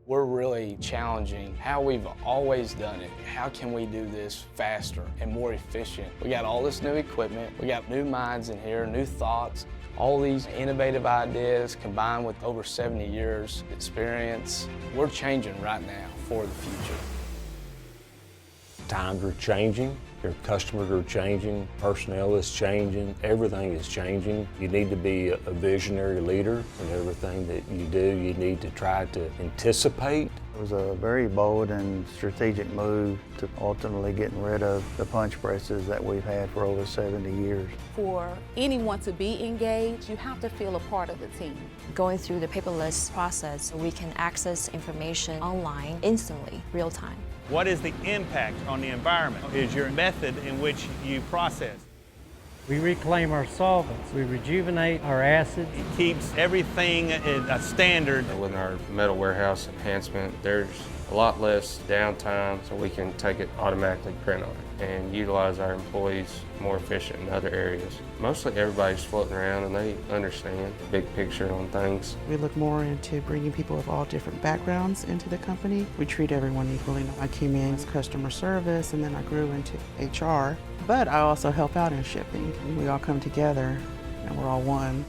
We're really challenging how we've always done it. How can we do this faster and more efficient? We got all this new equipment, we got new minds in here, new thoughts, all these innovative ideas combined with over 70 years experience. We're changing right now for the future. Times are changing, your customers are changing, personnel is changing, everything is changing. You need to be a visionary leader in everything that you do. You need to try to anticipate. It was a very bold and strategic move to ultimately getting rid of the punch presses that we've had for over 70 years. For anyone to be engaged, you have to feel a part of the team. Going through the paperless process, we can access information online instantly, real time. What is the impact on the environment? Is your method in which you process. We reclaim our solvents, we rejuvenate our acids. It keeps everything at a standard. With our metal warehouse enhancement, there's a lot less downtime, so we can take it automatically print on it and utilize our employees more efficient in other areas. Mostly everybody's floating around and they understand the big picture on things. We look more into bringing people of all different backgrounds into the company. We treat everyone equally. I came in as customer service and then I grew into HR, but I also help out in shipping. We all come together and we're all one.